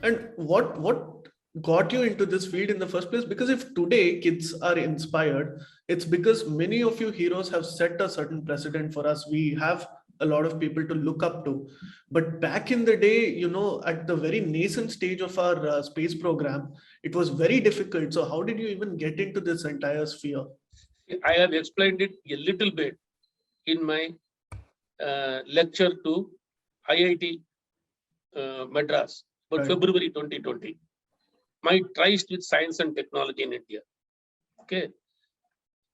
And what got you into this field in the first place? Because if today kids are inspired, it's because many of you heroes have set a certain precedent for us. We have a lot of people to look up to. But back in the day, at the very nascent stage of our space program, it was very difficult. So how did you even get into this entire sphere? I have explained it a little bit in my lecture to IIT Madras, but Right. February 2020. My tryst with science and technology in India. Okay.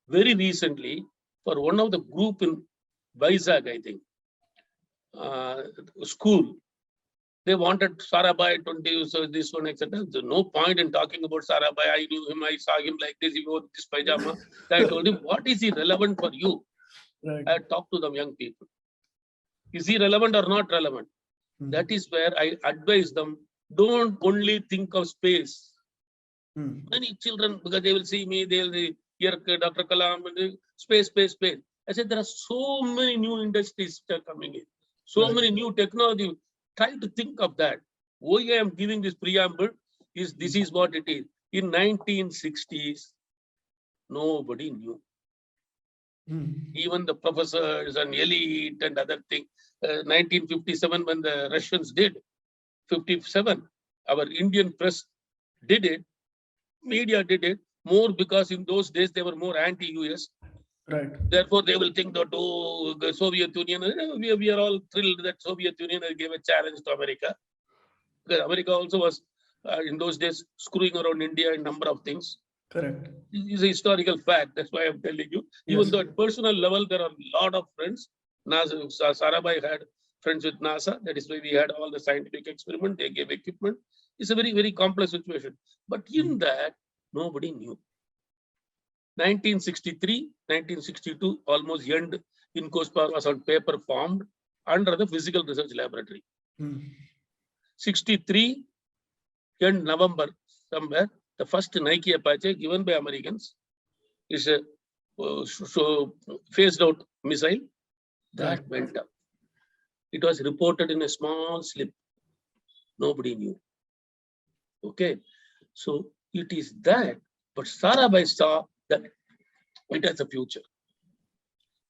Very recently, for one of the group in Vizag, I think, uh, school, they wanted Sarabhai 20, so this one, etc. There's no point in talking about Sarabhai. I knew him, I saw him like this, he wore this pajama. I told him, what is he relevant for you? Right. I talked to the young people. Is he relevant or not relevant? That is where I advise them, don't only think of space. Many children, because they will see me, they'll hear Dr. Kalam, space. I said, there are so many new industries that are coming in, so many new technology. Try to think of that. Why I am giving this preamble is this is what it is. In 1960s, nobody knew. Even the professors and elite and other things. 1957, when the Russians did, 57, our Indian press did it, media did it more because in those days they were more anti-US. Right. Therefore, they will think that, oh, the Soviet Union, we are all thrilled that Soviet Union gave a challenge to America. Because America also was, in those days, screwing around India in a number of things. Correct. This is a historical fact. That's why I'm telling you. Even Yes. though at personal level, there are a lot of friends. NASA, Sarabhai had friends with NASA. That is why we had all the scientific experiment. They gave equipment. It's a very, very complex situation. But in that, nobody knew. 1963, 1962, almost end in COSPA was on paper formed under the Physical Research Laboratory. 63, end November, somewhere, the first Nike Apache given by Americans is a phased out missile that went up. It was reported in a small slip. Nobody knew. Okay. So it is that, but Sarabhai saw that it has a future.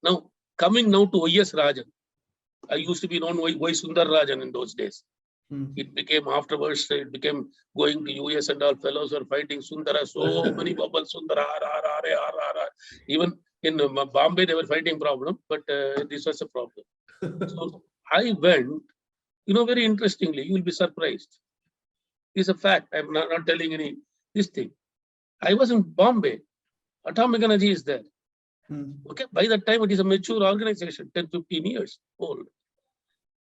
Now, coming now to Y.S. Rajan. I used to be known Y. Sundar Rajan in those days. It became afterwards, it became going to US and all fellows were fighting Sundara, so many bubbles, Sundara, R. Even in Bombay, they were fighting problem, but this was a problem. So I went, very interestingly, you will be surprised. It's a fact. I'm not telling this thing. I was in Bombay. Atomic Energy is there. Okay, by that time, it is a mature organization, 10, 15 years old.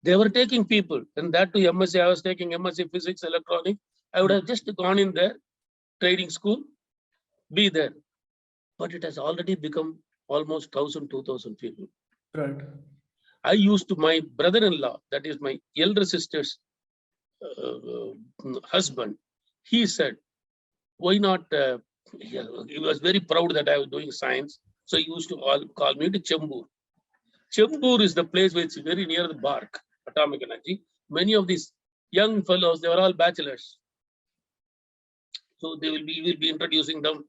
They were taking people, and that to MSc, I was taking MSc Physics, Electronics. I would have just gone in there, training school, be there. But it has already become almost 1,000, 2,000 people. Right. I used to, my brother-in-law, that is my elder sister's husband, he said, why not, he was very proud that I was doing science. So he used to call me to Chembur. Chembur is the place which is very near the BARC, Atomic Energy. Many of these young fellows, they were all bachelors. So we will be introducing them.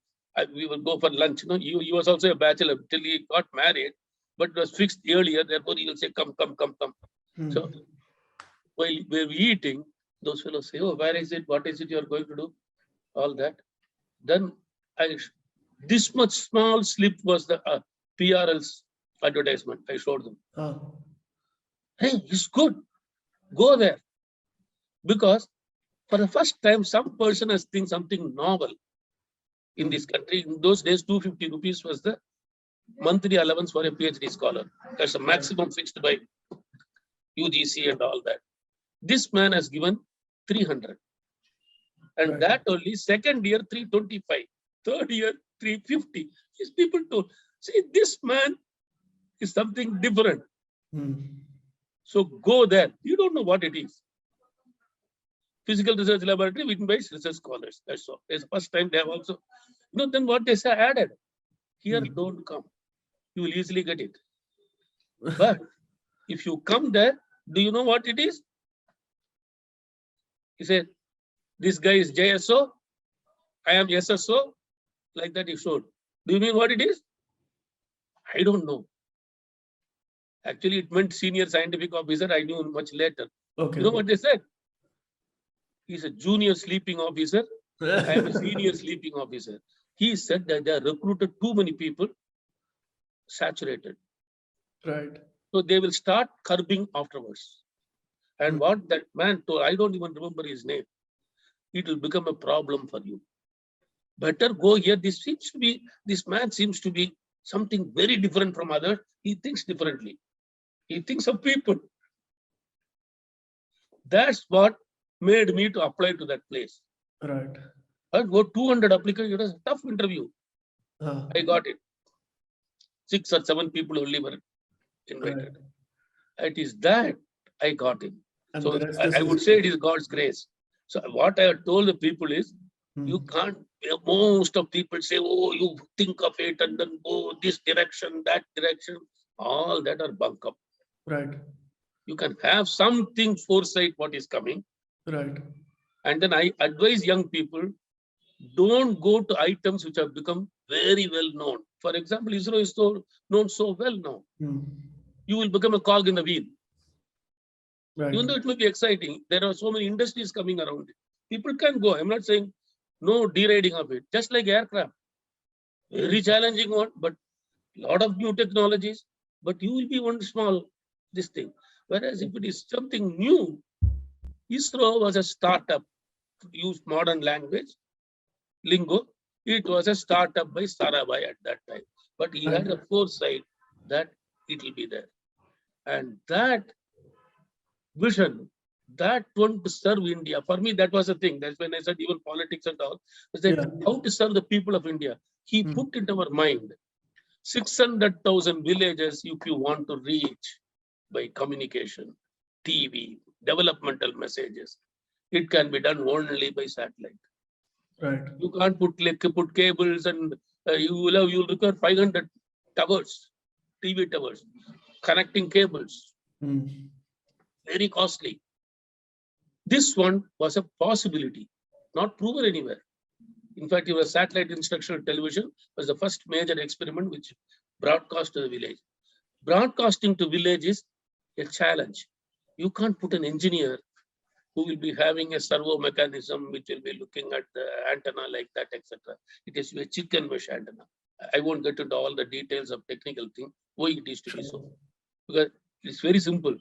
We will go for lunch. He was also a bachelor till he got married, but it was fixed earlier. Therefore, he will say, come. So while we're eating, those fellows say, oh, where is it? What is it you're going to do? All that. Then this much small slip was the PRL's advertisement. I showed them. Hey, it's good. Go there. Because for the first time, some person has seen something novel in this country. In those days, 250 rupees was the monthly allowance for a PhD scholar. That's a maximum fixed by UGC and all that. This man has given 300. And that only second year, 325. Third year, 350. These people told, see, this man is something different. So go there. You don't know what it is. Physical Research Laboratory written by research scholars. That's all. It's the first time they have also, then what they say added. Here, don't come. You will easily get it. But if you come there, do you know what it is? He said, This guy is JSO, I am SSO, like that he showed. Do you mean what it is? I don't know. Actually, it meant senior scientific officer. I knew much later. Okay. You know what they said? He's a junior sleeping officer. I am a senior sleeping officer. He said that they have recruited too many people, saturated. Right. So they will start curbing afterwards. And what that man told, I don't even remember his name. It will become a problem for you. Better go here. This man seems to be something very different from others. He thinks differently. He thinks of people. That's what made me to apply to that place. Right. I got 200 applicants. It was a tough interview. I got it. 6 or 7 people only were invited. Right. It is that I got in. And So the rest I is would say it is God's grace. So what I have told the people is, you can't, most of people say, oh, you think of it and then go this direction, that direction. All that are bunk up. Right. You can have something foresight what is coming. Right. And then I advise young people, don't go to items which have become very well known. For example, ISRO is known so well now. You will become a cog in the wheel. Right. Even though it may be exciting, there are so many industries coming around it. People can go. I'm not saying no deriding of it. Just like aircraft. Very challenging one, but a lot of new technologies. But you will be one small this thing. Whereas if it is something new, ISRO was a startup, to use modern language, lingo. It was a startup by Sarabhai at that time. But he had the foresight that it will be there. And that vision, that one to serve India, for me, that was the thing. That's when I said even politics and all, I said, how to serve the people of India. He put into our mind 600,000 villages if you want to reach by communication, TV, developmental messages. It can be done only by satellite. Right. You can't put cables and you'll require 500 towers, TV towers, connecting cables. Very costly. This one was a possibility, not proven anywhere. In fact, it was satellite instructional television was the first major experiment which broadcast to the village. Broadcasting to village is a challenge. You can't put an engineer who will be having a servo mechanism which will be looking at the antenna like that, etc. It is a chicken mesh antenna. I won't get into all the details of technical thing, why it is to be so. Because it's very simple.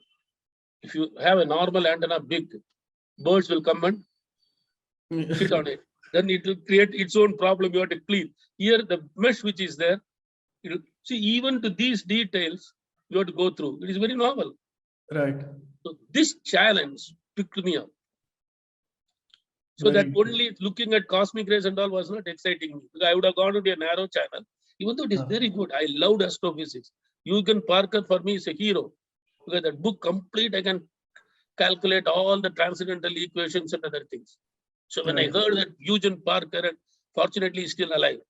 If you have a normal antenna big, birds will come and hit on it. Then it will create its own problem. You have to clean. Here, the mesh which is there, see, even to these details, you have to go through. It is very novel. Right. So this challenge picked me up. So that only looking at cosmic rays and all was not exciting me. Because I would have gone to a narrow channel, even though it is very good. I loved astrophysics. Eugen Parker for me is a hero. Because that book complete, I can calculate all the transcendental equations and other things. So when I heard that Eugen Parker, and fortunately he's still alive.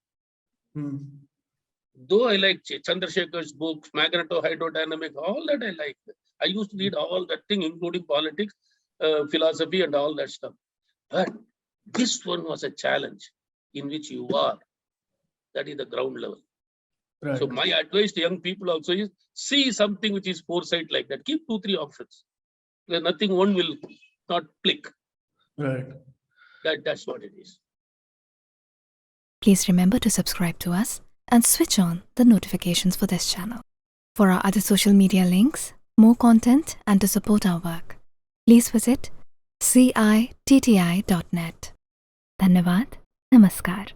Though I like Chandrasekhar's books, magnetohydrodynamics, all that I like. I used to read all that thing, including politics, philosophy and all that stuff. But this one was a challenge in which you are. That is the ground level. Right. So my advice to young people also is, see something which is foresight like that. Keep 2-3 options. Where nothing one will not click. Right. That's what it is. Please remember to subscribe to us and switch on the notifications for this channel. For our other social media links, more content and to support our work, please visit citti.net. Dhanyavad. Namaskar.